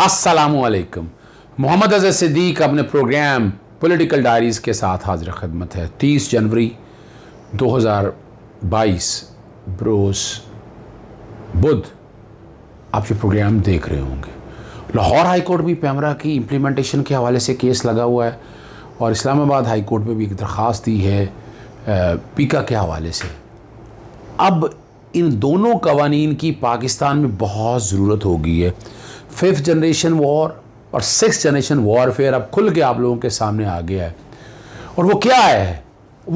अस्सलामुअलैकुम। मोहम्मद अज़हर सिद्दीक अपने programme political diaries के साथ हाजिर खिदमत है। 30 जनवरी 2022 बरोज़ बुध आप ये प्रोग्राम देख रहे होंगे। लाहौर हाई कोर्ट भी पैमरा की इम्प्लीमेंटेशन के हवाले से केस लगा हुआ है और इस्लामाबाद हाई कोर्ट में भी एक दरख्वास्त दी है पीका के हवाले से। अब इन दोनों कवानीन की पाकिस्तान में बहुत ज़रूरत हो गई है। 5th जनरेशन वॉर और 6th जनरेशन वॉरफेयर अब खुल के आप लोगों के सामने आ गया है। और वो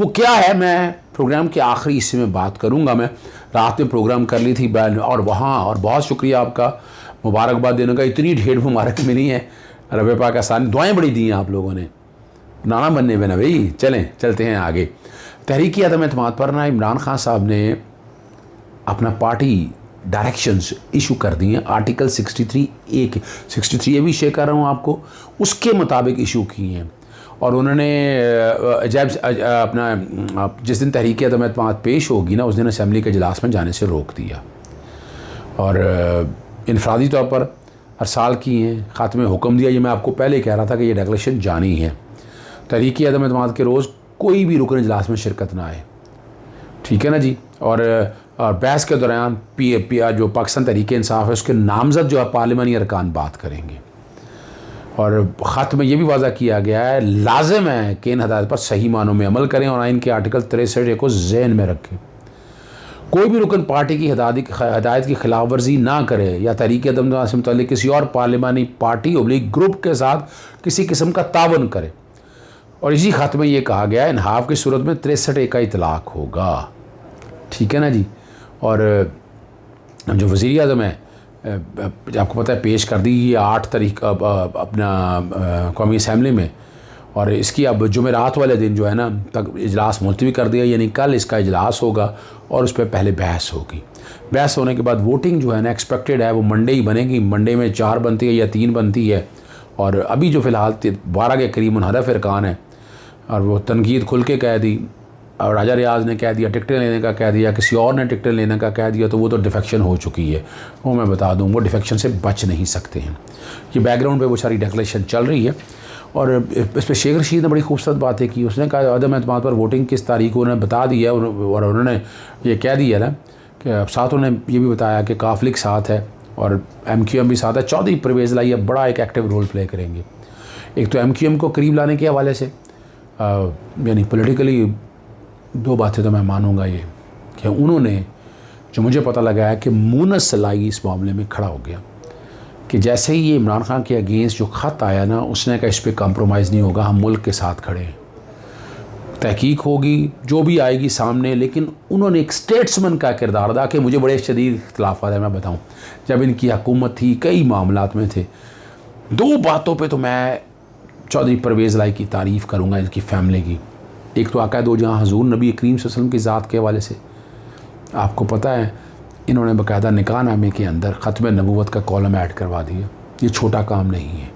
क्या है मैं प्रोग्राम के आखिरी हिस्से में बात करूंगा। मैं रात में प्रोग्राम कर ली थी और बहुत शुक्रिया आपका, मुबारकबाद देने का। इतनी ढेर मुबारक मिली है, रब पाक आसान दुआएं बड़ी दी हैं आप लोगों ने नाना बनने में ना भाई। चलते हैं आगे। तहरीक अदम एतमाद पर ना इमरान खान साहब ने अपना पार्टी डायरेक्शंस इशू कर दी हैं। आर्टिकल 63A के 63A भी शेयर कर रहा हूँ आपको, उसके मुताबिक इशू किए हैं। और उन्होंने जब अपना जिस दिन तहरीक अदम एतमाद पेश होगी ना, उस दिन असम्बली के इजलास में जाने से रोक दिया। और इनफरादी तौर पर हर साल की हैं, ख़ात्मे हुक्म दिया। ये मैं आपको पहले कह रहा था कि ये डेक्लेरेशन जानी है। तहरीक अदम एतमाद के रोज़ कोई भी रुकन इजलास में शिरकत ना आए, ठीक है ना जी। और बहस के दौरान जो पाकिस्तान तहरीक इंसाफ है उसके नामज़द जो है पार्लिमानी अरकान बात करेंगे। और ख़त में ये भी वाज़ा किया गया है लाजिम है कि इन हदायत पर सही मानों में अमल करें और आइन के आर्टिकल 63 को जहन में रखें। कोई भी रुकन पार्टी की हदायत की खिलाफ वर्जी ना करे या तहरीक अदम से मुतल्लिक़ किसी और पार्लिमानी पार्टी ओब्लिक ग्रुप के साथ किसी किस्म का तावन करे। और इसी ख़त में ये कहा गया है इन्हाफ की सूरत में 63A का इतलाक़ होगा, ठीक है ना जी। और जो वज़ीर आज़म है आपको पता है पेश कर दी ये 8 तारीख अपना कौमी असम्बली में। और इसकी अब जुमेरात वाले दिन जो है ना तक इजलास मुलतवी कर दिया, यानी कल इसका इजलास होगा और उस पर पहले बहस होगी। बहस होने के बाद वोटिंग जो है ना एक्सपेक्टेड है वो मंडे ही बनेगी। मंडे में 4 बनती है या 3 बनती है। और अभी जो फ़िलहाल 12 के करीब मुनहरफ अरकान है और वो तनकीद खुल के कह दी। और राजा रियाज ने कह दिया, टिकटें लेने का कह दिया, किसी और ने टिकटें लेने का कह दिया, तो वो तो डिफेक्शन हो चुकी है। वो मैं बता दूं वो डिफेक्शन से बच नहीं सकते हैं। ये बैकग्राउंड पे वो सारी डेक्लेरेशन चल रही है। और इस पर शेख रशीद ने बड़ी खूबसूरत बातें की। उसने कहा अदम एतमाद पर वोटिंग किस तारीख को उन्होंने बता दिया और उन्होंने ये कह दिया ना कि साथ उन्होंने ये भी बताया कि काफलिक साथ है और MQM भी साथ है। चौधरी परवेज़ लाई अब बड़ा एक एक्टिव रोल प्ले करेंगे। एक तो MQM को करीब लाने के हवाले से यानी पॉलिटिकली 2 बातें तो मैं मानूंगा ये कि उन्होंने जो मुझे पता लगा है कि मूनस सलाई इस मामले में खड़ा हो गया कि जैसे ही ये इमरान खान के अगेंस्ट जो ख़त आया ना उसने कहा इस पर कॉम्प्रोमाइज़ नहीं होगा, हम मुल्क के साथ खड़े हैं, तहकीक होगी जो भी आएगी सामने। लेकिन उन्होंने एक स्टेट्समैन का किरदार अदा कि मुझे बड़े शदीद इख्तिलाफ़ात है। मैं बताऊँ जब इनकी हुकूमत थी कई मामलात में थे। 2 बातों पर तो मैं चौधरी परवेज़ लाई की तारीफ़ करूँगा, इनकी फ़ैमिली की। एक तो आका दो जहाँ हजूर नबी करीम सल्लल्लाहु अलैहि वसल्लम की ज़ात के हवाले से आपको पता है इन्होंने बाकायदा निकाह नामे के अंदर ख़त्म नबूवत का कॉलम ऐड करवा दिया। ये छोटा काम नहीं है।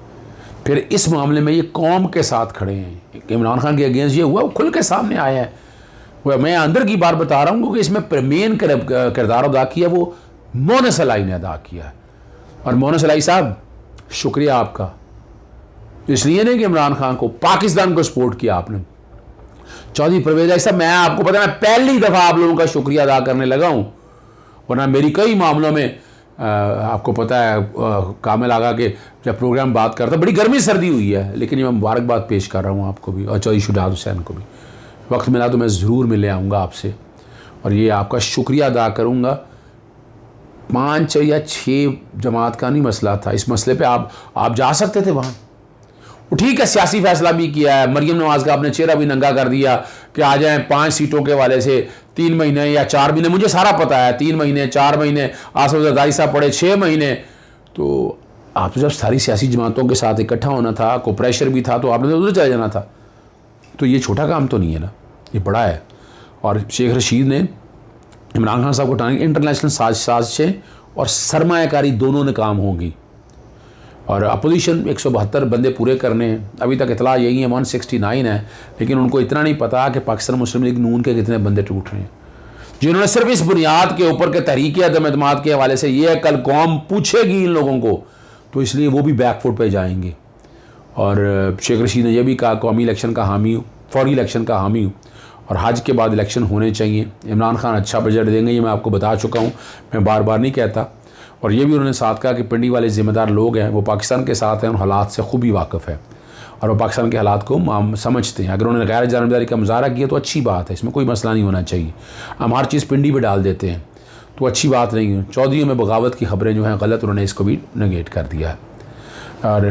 फिर इस मामले में ये कौम के साथ खड़े हैं। इमरान खान के अगेंस्ट ये हुआ वो खुल के सामने आया है। वह मैं अंदर की बात बता रहा हूँ क्योंकि इसमें मेन किरदार अदा किया वो मोनस सलाई ने अदा किया है। और मोनस सलाई साहब शुक्रिया आपका, इसलिए नहीं कि इमरान खान को पाकिस्तान को सपोर्ट किया आपने। चौधरी परवेज़ लाई साहब मैं आपको पता है मैं पहली दफ़ा आप लोगों का शुक्रिया अदा करने लगा हूँ, वरना मेरी कई मामलों में आपको पता है कामिल आगा के जब प्रोग्राम बात करता बड़ी गर्मी सर्दी हुई है। लेकिन ये मैं मुबारकबाद पेश कर रहा हूँ आपको भी और चौधरी शुजात हुसैन को भी। वक्त मिला तो मैं ज़रूर मिले आऊँगा आपसे और ये आपका शुक्रिया अदा करूँगा। 5 या 6 जमात का नहीं मसला था, इस मसले पर आप जा सकते थे वहाँ। ठीक है सियासी फैसला भी किया है। मरियम नवाज़ का आपने चेहरा भी नंगा कर दिया कि आ जाएं 5 सीटों के वाले से 3 महीने या 4 महीने, मुझे सारा पता है 3 महीने 4 महीने, आसफ जरदारी साहब पड़े 6 महीने। तो आप तो जब सारी सियासी जमातों के साथ इकट्ठा होना था, को प्रेशर भी था, तो आपने तो उधर चले जाना था। तो ये छोटा काम तो नहीं है ना, ये बड़ा है। और शेख रशीद ने इमरान खान साहब को उठाने इंटरनेशनल साजिशें और सरमायाकारी दोनों नाकाम होंगी। और अपोजिशन 172 बंदे पूरे करने हैं। अभी तक इतला यही है 169 है। लेकिन उनको इतना नहीं पता कि पाकिस्तान मुस्लिम लीग नून के कितने बंदे टूट रहे हैं, जिन्होंने सिर्फ इस बुनियाद के ऊपर के तहरीक अदम एतमाद के हवाले से ये कल कौम पूछेगी इन लोगों को तो इसलिए वो भी बैकफुट पे जाएंगे। और शेख रशीद ने यह भी कहा कौमी इलेक्शन का हामी हूँ, फौरी इलेक्शन का हामी हूँ, और हज के बाद इलेक्शन होने चाहिए। इमरान खान अच्छा बजट देंगे, ये मैं आपको बता चुका हूँ, मैं बार बार नहीं कहता। और ये भी उन्होंने साथ कहा कि पिंडी वाले ज़िम्मेदार लोग हैं, वो पाकिस्तान के साथ हैं, उन हालात से खूब ही वाकिफ़ है और वो पाकिस्तान के हालात को समझते हैं। अगर उन्होंने गैर जानबदारी का मुजाहरा किया तो अच्छी बात है, इसमें कोई मसला नहीं होना चाहिए। हम हर चीज़ पिंडी पर डाल देते हैं तो अच्छी बात नहीं है। चौधरी में बगावत की खबरें जो हैं गलत, उन्होंने इसको भी नेगेट कर दिया है। और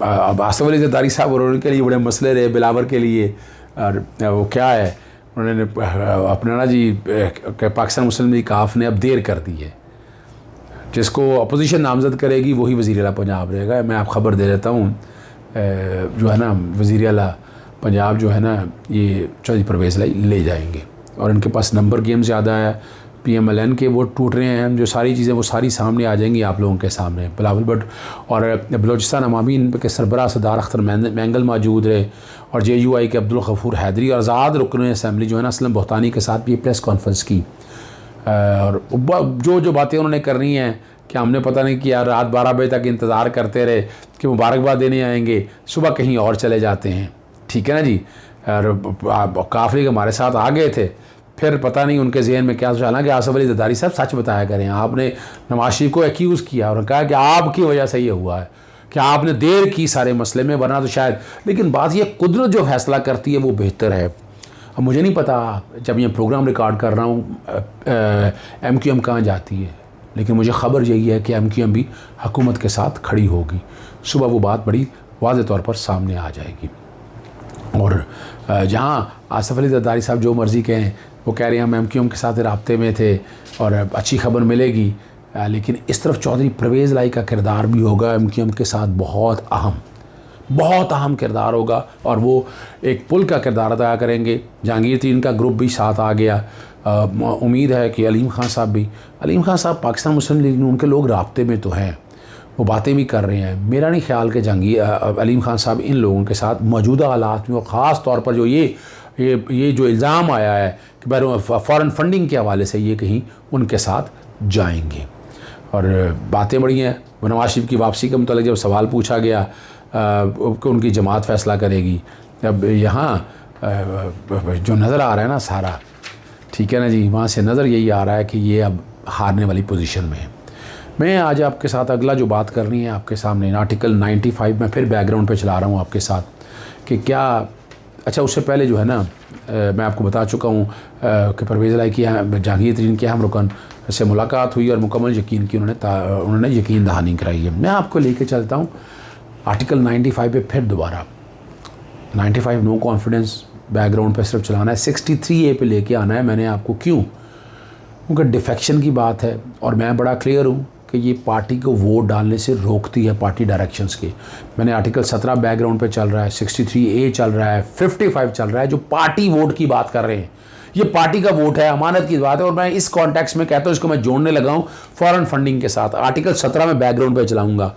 अब आसिफ अली ज़रदारी साहब और उनके लिए बड़े मसले रहे, बिलावर के लिए, और वो क्या है उन्होंने अपना ना जी पाकिस्तान मुस्लिम लीग काफ ने अब देर कर दी है, जिसको अपोजिशन नामज़द करेगी वही वज़ीर आला पंजाब रहेगा। मैं आप खबर दे देता हूँ, जो है ना वज़ीर आला पंजाब जो है ना ये चौधरी परवेज़ लाई ले जाएंगे, और इनके पास नंबर गेम ज़्यादा है, PMLN के वोट टूट रहे हैं, जो सारी चीज़ें वो सारी सामने आ जाएंगी आप लोगों के सामने। बिलावल भट्ट और बलोचिस्तान अवामी के सरबराह सदार अख्तर मैंगल मौजूद रहे, और JUI के अब्दुल गफूर हैदरी और आज़ाद रुकन असम्बली जो है ना असलम बहतानी के साथ भी प्रेस कॉन्फ्रेंस की, और जो बातें उन्होंने करनी हैं कि हमने पता नहीं कि यार रात 12 बजे तक इंतज़ार करते रहे कि मुबारकबाद देने आएंगे, सुबह कहीं और चले जाते हैं, ठीक है ना जी। और काफ़ी हमारे साथ आ गए थे, फिर पता नहीं उनके जहन में क्या सोचा कि आसिफ अली ज़रदारी साहब सच बताया करें। आपने नवाज शरीफ को एक्यूज़ किया और कहा कि आपकी वजह से ये हुआ है कि आपने देर की सारे मसले में, वरना तो शायद। लेकिन बात ये कुदरत जो फैसला करती है वो बेहतर है। अब मुझे नहीं पता जब ये प्रोग्राम रिकॉर्ड कर रहा हूँ MQM कहाँ जाती है, लेकिन मुझे ख़बर यही है कि MQM भी हुकूमत के साथ खड़ी होगी। सुबह वो बात बड़ी वाज़ेह तौर पर सामने आ जाएगी। और जहाँ आसिफ अली ज़रदारी साहब जो मर्ज़ी कहें, वो कह रहे हैं हम MQM के साथ राब्ते में थे और अच्छी खबर मिलेगी, लेकिन इस तरफ चौधरी परवेज़ लाई का किरदार भी होगा MQM के साथ बहुत अहम किरदार होगा, और वो एक पुल का किरदार अदा करेंगे। जहांगीर तरीन का ग्रुप भी साथ आ गया। उम्मीद है कि अलीम खान साहब पाकिस्तान मुस्लिम लीग में उनके लोग राब्ते में तो हैं, वो बातें भी कर रहे हैं। मेरा नहीं ख्याल कि अलीम खान साहब इन लोगों के साथ मौजूदा हालात में, और ख़ास तौर पर जो ये जो इल्ज़ाम आया है कि फ़ॉरेन फंडिंग के हवाले से ये कहीं उनके साथ जाएंगे। और बातें बड़ी हैं। नवाज शरीफ की वापसी के मुतालिक जब सवाल पूछा गया कि उनकी जमात फ़ैसला करेगी, अब यहाँ जो नज़र आ रहा है ना सारा, ठीक है ना जी, वहाँ से नज़र यही आ रहा है कि ये अब हारने वाली पोजीशन में है। मैं आज आपके साथ अगला जो बात करनी है आपके सामने, आर्टिकल 95 में फिर बैकग्राउंड पे चला रहा हूँ आपके साथ कि क्या। अच्छा, उससे पहले जो है ना मैं आपको बता चुका हूँ कि परवेज़ लाई की जहांगीर तरीन के अहम रुकन से मुलाकात हुई और मुकम्मल यकीन की उन्होंने यकीन दहानी कराई है। मैं आपको लेके चलता हूँ आर्टिकल 95 पे फिर दोबारा। 95 नो कॉन्फिडेंस बैकग्राउंड पे सिर्फ चलाना है, 63A पे लेके आना है मैंने आपको। क्यों? क्योंकि डिफेक्शन की बात है, और मैं बड़ा क्लियर हूँ कि ये पार्टी को वोट डालने से रोकती है, पार्टी डायरेक्शंस के। मैंने आर्टिकल 17 बैकग्राउंड पे चल रहा है, 63A चल रहा है, 55 चल रहा है, जो पार्टी वोट की बात कर रहे हैं। ये पार्टी का वोट है, अमानत की बात है, और मैं इस कॉन्टेक्स्ट में कहता हूँ, इसको मैं जोड़ने लगा हूँ फॉरेन फंडिंग के साथ। आर्टिकल 17 में बैकग्राउंड पे चलाऊँगा।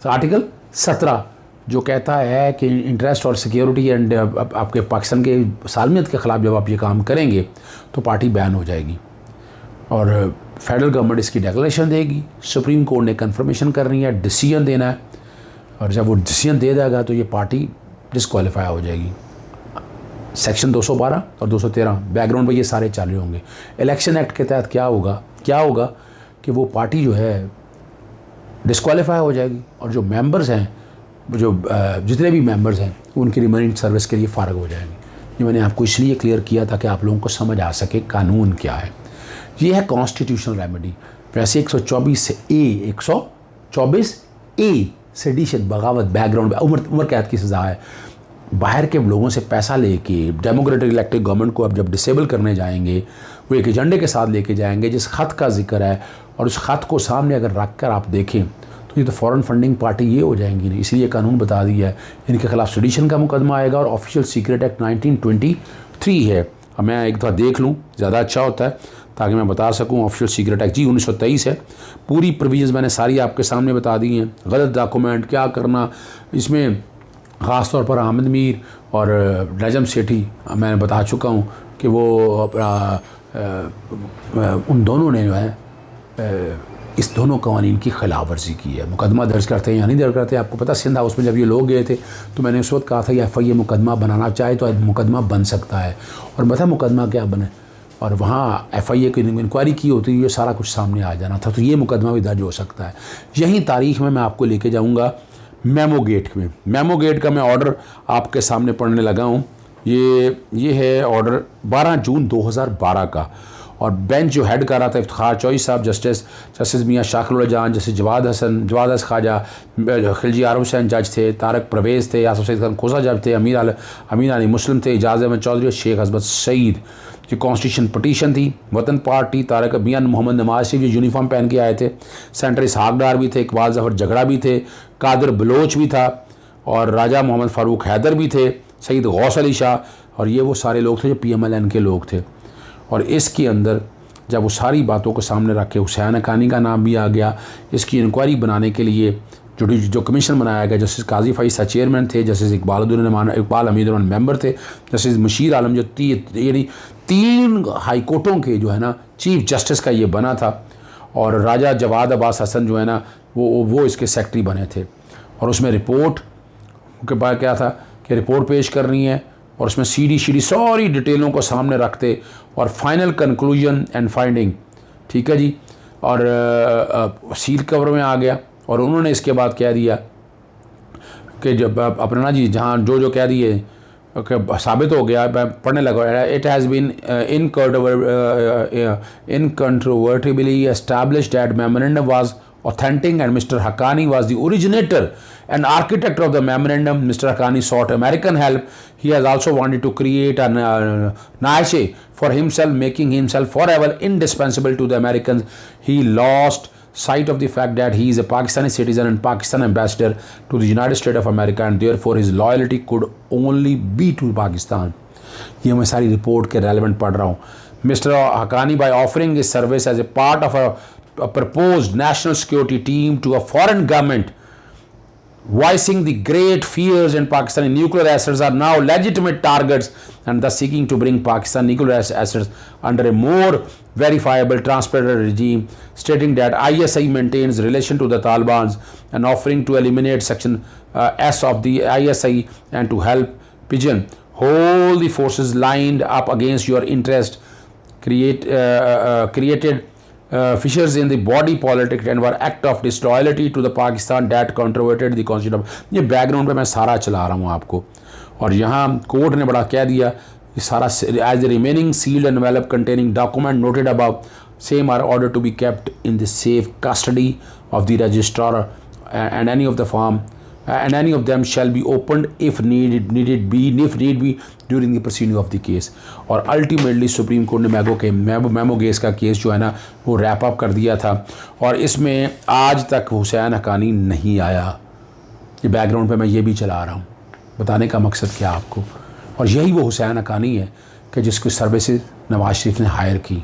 तो आर्टिकल 17 जो कहता है कि इंटरेस्ट और सिक्योरिटी एंड आपके पाकिस्तान के सालमियत के ख़िलाफ़ जब आप ये काम करेंगे तो पार्टी बैन हो जाएगी, और फेडरल गवर्नमेंट इसकी डिक्लेरेशन देगी। सुप्रीम कोर्ट ने कंफर्मेशन करनी है, डिसीजन देना है, और जब वो डिसीजन दे देगा तो ये पार्टी डिसक्वालीफाई हो जाएगी। सेक्शन 212 और 213 बैकग्राउंड पर ये सारे चल रहे होंगे। इलेक्शन एक्ट के तहत क्या होगा कि वो पार्टी जो है डिसक्वालीफाई हो जाएगी, और जो मेंबर्स हैं, जो जितने भी मेंबर्स हैं, उनकी रिमेनिंग सर्विस के लिए फ़ारग हो जाएंगे। ये मैंने आपको इसलिए क्लियर किया था कि आप लोगों को समझ आ सके कानून क्या है। ये है कॉन्स्टिट्यूशनल रेमेडी। वैसे 124A सेडिशन, बगावत, बैकग्राउंड, उम्र कैद की सज़ा है। बाहर के लोगों से पैसा लेके डेमोक्रेटिक इलेक्टेड गवर्नमेंट को अब जब डिसेबल करने जाएंगे, वो एक एजेंडे के साथ लेके जाएंगे जिस ख़त का जिक्र है, और उस ख़त को सामने अगर रख कर आप देखें तो ये तो फॉरेन फंडिंग पार्टी ये हो जाएंगी नहीं। इसलिए कानून बता दिया है, इनके खिलाफ सेडिशन का मुकदमा आएगा, और ऑफिशियल सीक्रेट एक्ट 1923 है। अब मैं एक दफ़ा देख लूँ, ज़्यादा अच्छा होता है ताकि मैं बता सकूँ। ऑफिशियल सीक्रेट एक्ट जी 1923 है। पूरी प्रोविजंस मैंने सारी आपके सामने बता दी हैं। गलत डॉक्यूमेंट क्या करना, इसमें ख़ास तौर पर अहमद मीर और नजम सेठी मैंने बता चुका हूँ कि वो उन दोनों ने जो है इस दोनों कवानीन की खिलाफ वर्जी की है। मुकदमा दर्ज करते हैं या नहीं दर्ज करते, आपको पता सिंध हाउस में जब ये लोग गए थे तो मैंने उस वक्त कहा था FIA मुकदमा बनाना चाहे तो मुकदमा बन सकता है, और पता मुकदमा क्या बने, और वहाँ FIA की इंक्वायरी की होती है, ये सारा कुछ सामने आ जाना था, तो ये मुकदमा भी दर्ज हो सकता है। यही तारीख में मैं आपको लेके जाऊँगा मेमो गेट में। मेमो गेट का मैं ऑर्डर आपके सामने पढ़ने लगा हूँ। ये है ऑर्डर 12 जून 2012 का, और बेंच जो हेड कर रहा था इफ्तिखार चौधरी साहब, जस्टिस मियाँ शाकिर जान, जस्टिस जवाद ख्वाजा, खिलजी आरम हुसैन जज थे, तारक परवेज़ थे, आसफ सईद खान खोसा जज थे, अमीर अली मुस्लिम थे, इजाज़ अहमद चौधरी और शेख हसबत सईद। जो कॉन्स्टिट्यूशन पटिशन थी, वतन पार्टी, तारक मियाँ मोहम्मद नवाज शरीफ जो यूनिफॉर्म पहन के आए थे, सेंटर इसहाक डार भी थे, इकबाल जफर झगड़ा भी थे, कादर बलोच भी था, और राजा मोहम्मद फ़ारूक हैदर भी थे, सईद गौस अली शाह, और ये वो सारे लोग थे जो PMLN के लोग थे। और इसके अंदर जब वो सारी बातों को सामने रख के हुसैन हक्कानी का नाम भी आ गया। इसकी इंक्वायरी बनाने के लिए जो कमीशन बनाया गया, जस्टिस काजी फ़ाइज़ चेयरमैन थे, जस्टिस इकबाल हमीद मेंबर थे, जस्टिस मशीर आलम जो यानी 3 हाई कोर्टों के जो है ना चीफ जस्टिस का ये बना था, और राजा जवाद अब्बास हसन जो है ना वो इसके सेक्रेटरी बने थे। और उसमें रिपोर्ट के बाद क्या था कि रिपोर्ट पेश करनी है, और उसमें CD सारी डिटेलों को सामने रखते, और फाइनल कंक्लूजन एंड फाइंडिंग, ठीक है जी। और सील कवर में आ गया, और उन्होंने इसके बाद कह दिया कि जब अपना जी जहाँ जो कह दिए कि साबित हो गया, मैं पढ़ने लगा, it has been incontrovertibly established that memorandum was authentic and Mr. Haqqani was the originator and architect of the memorandum. Mr. Haqqani sought American help. He has also wanted to create a niche for himself, making himself forever indispensable to the Americans. He lost sight of the fact that he is a Pakistani citizen and Pakistan ambassador to the United States of America, and therefore his loyalty could only be to Pakistan. ये मैं सारी report के relevant पढ़ रहा हूँ। Mr. Haqqani, by offering his service as a part of a proposed national security team to a foreign government, voicing the great fears in Pakistani nuclear assets are now legitimate targets, and thus seeking to bring Pakistan nuclear assets under a more verifiable, transparent regime, stating that ISI maintains relation to the Taliban and offering to eliminate Section S of the ISI and to help pigeonhole the forces lined up against your interest, created fissures in the body politic and were act of disloyalty to the Pakistan that controverted the constitution. ये background पे मैं सारा चला रहा हूँ आपको, और यहाँ कोर्ट ने बड़ा कह दिया ये सारा as the remaining sealed envelope containing document noted above same are ordered to be kept in the safe custody of the registrar, and any of the firm and any of them shall be opened if need be during the proceeding of the case. और ultimately supreme court ने memo guess का case जो है ना वो wrap up कर दिया था, और इसमें आज तक हुसैन हक्कानी नहीं आया। ये बैकग्राउंड पे मैं ये भी चला रहा हूँ, बताने का मकसद क्या आपको। और यही वो हुसैन हक्कानी है कि जिसकी सर्विसेज नवाज शरीफ ने हायर की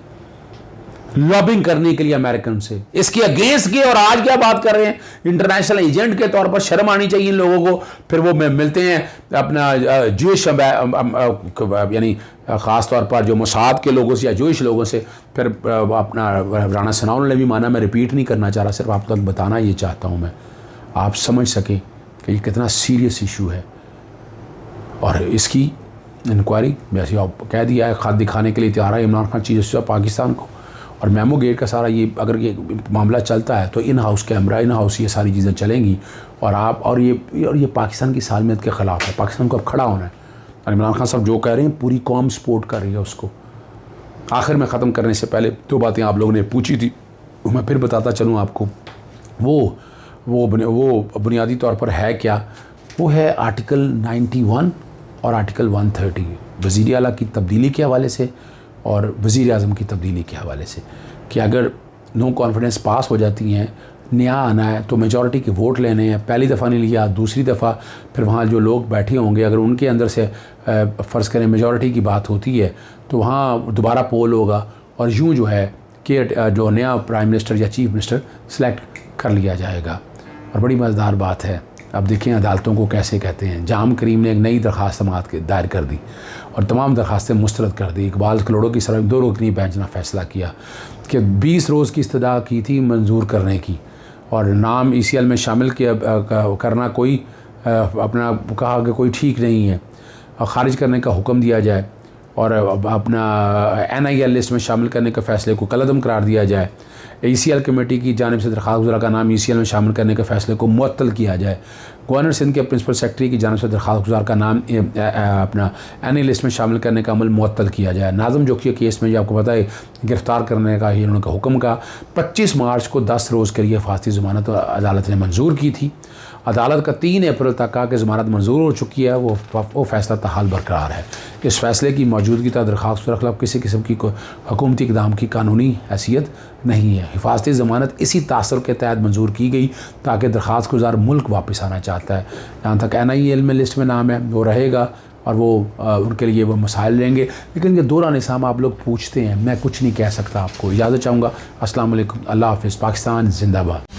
लॉबिंग करने के लिए अमेरिकन से, इसके अगेंस्ट की, और आज क्या बात कर रहे हैं इंटरनेशनल एजेंट के तौर पर। शर्म आनी चाहिए इन लोगों को। फिर वो मिलते हैं अपना जूश यानी ख़ास तौर पर जो मोसाद के लोगों से या जूश लोगों से। फिर अपना राना सनाउल्लाह ने भी माना, मैं रिपीट नहीं करना चाह रहा, सिर्फ आप तक बताना ये चाहता हूँ मैं, आप समझ सकें कि ये कितना सीरियस इशू है। और इसकी इंक्वायरी वैसे कह दिया है, खाद दिखाने के लिए तैयार है इमरान खान चीज़ पाकिस्तान को। और मेमो गेट का सारा ये अगर ये मामला चलता है तो in house camera, in house ये सारी चीज़ें चलेंगी, और ये पाकिस्तान की सालमियत के ख़िलाफ़ है। पाकिस्तान को अब खड़ा होना है, और इमरान खान साहब जो कह रहे हैं पूरी कौम सपोर्ट कर रही है उसको। आखिर में ख़त्म करने से पहले 2 बातें आप लोगों ने पूछी थी, मैं फिर बताता चलूँ आपको। वो बुनियादी तौर पर है क्या, वो है आर्टिकल 91 और आर्टिकल 130 वज़ीर आला की तब्दीली के हवाले से और वज़ीर आज़म की तब्दीली के हवाले से, कि अगर नो कॉन्फिडेंस पास हो जाती हैं, नया आना है तो मेजॉरिटी के वोट लेने हैं। पहली दफ़ा नहीं लिया, दूसरी दफ़ा फिर वहाँ जो लोग बैठे होंगे अगर उनके अंदर से फ़र्ज़ करें मेजॉरिटी की बात होती है तो वहाँ दोबारा पोल होगा, और यूँ जो है कि जो नया प्राइम मिनिस्टर या चीफ मिनिस्टर सेलेक्ट कर लिया जाएगा। और बड़ी मज़ेदार बात है, अब देखें अदालतों को कैसे कहते हैं। जाम करीम ने एक नई दरख्वास्त दायर कर दी और तमाम दरख्वास्तें मुस्तरद कर दी। इकबाल कलोड़ों की सरह 2 रुकनी बेंच ने फ़ैसला किया कि 20 रोज़ की इस्तदा की थी मंजूर करने की, और नाम ECL में शामिल किया करना कोई अपना कहा कि कोई ठीक नहीं है, और ख़ारिज करने का हुक्म दिया जाए, और अपना NIL लिस्ट में शामिल करने के फ़ैसले को कलअदम करार दिया जाए। ECL कमेटी की जानिब से दरख्वास्त गुज़ार का नाम ECL में शामिल करने के फ़ैसले को मुअत्तल किया जाए। गवर्नर सिंध के प्रिंसिपल सेक्रेटरी की जानिब से दरख्वास्त गुज़ार का नाम अपना NIL लिस्ट में शामिल करने का अमल मुअत्तल किया जाए। नाज़िम जोशी केस में जो आपको पता है गिरफ़्तार करने का ही उन्होंने हुक्म का 25 मार्च को 10 रोज़ के लिए फांसी ज़मानत अदालत ने मंजूर की थी। अदालत का 3 अप्रैल तक का कि ज़मानत मंजूर हो चुकी है, वो फ़ैसला ताहाल बरकरार है। इस फ़ैसले की मौजूदगी तक दरख्वास्त के खिलाफ किसी किस्म की हुकूमती इक़दाम की कानूनी हैसियत नहीं है। हिफाजती ज़मानत इसी तासर के तहत मंजूर की गई ताकि दरख्वास्त गुज़ार मुल्क वापस आना चाहता है। जहाँ तक NIL में लिस्ट में नाम है वो रहेगा, और वो उनके लिए वो मसाइल लेंगे, लेकिन ये दौरान निज़ाम आप लोग पूछते हैं, मैं कुछ नहीं कह सकता। आपको इजाज़त चाहूँगा। अस्सलाम वालेकुम, अल्लाह हाफ़िज़, पाकिस्तान ज़िंदाबाद।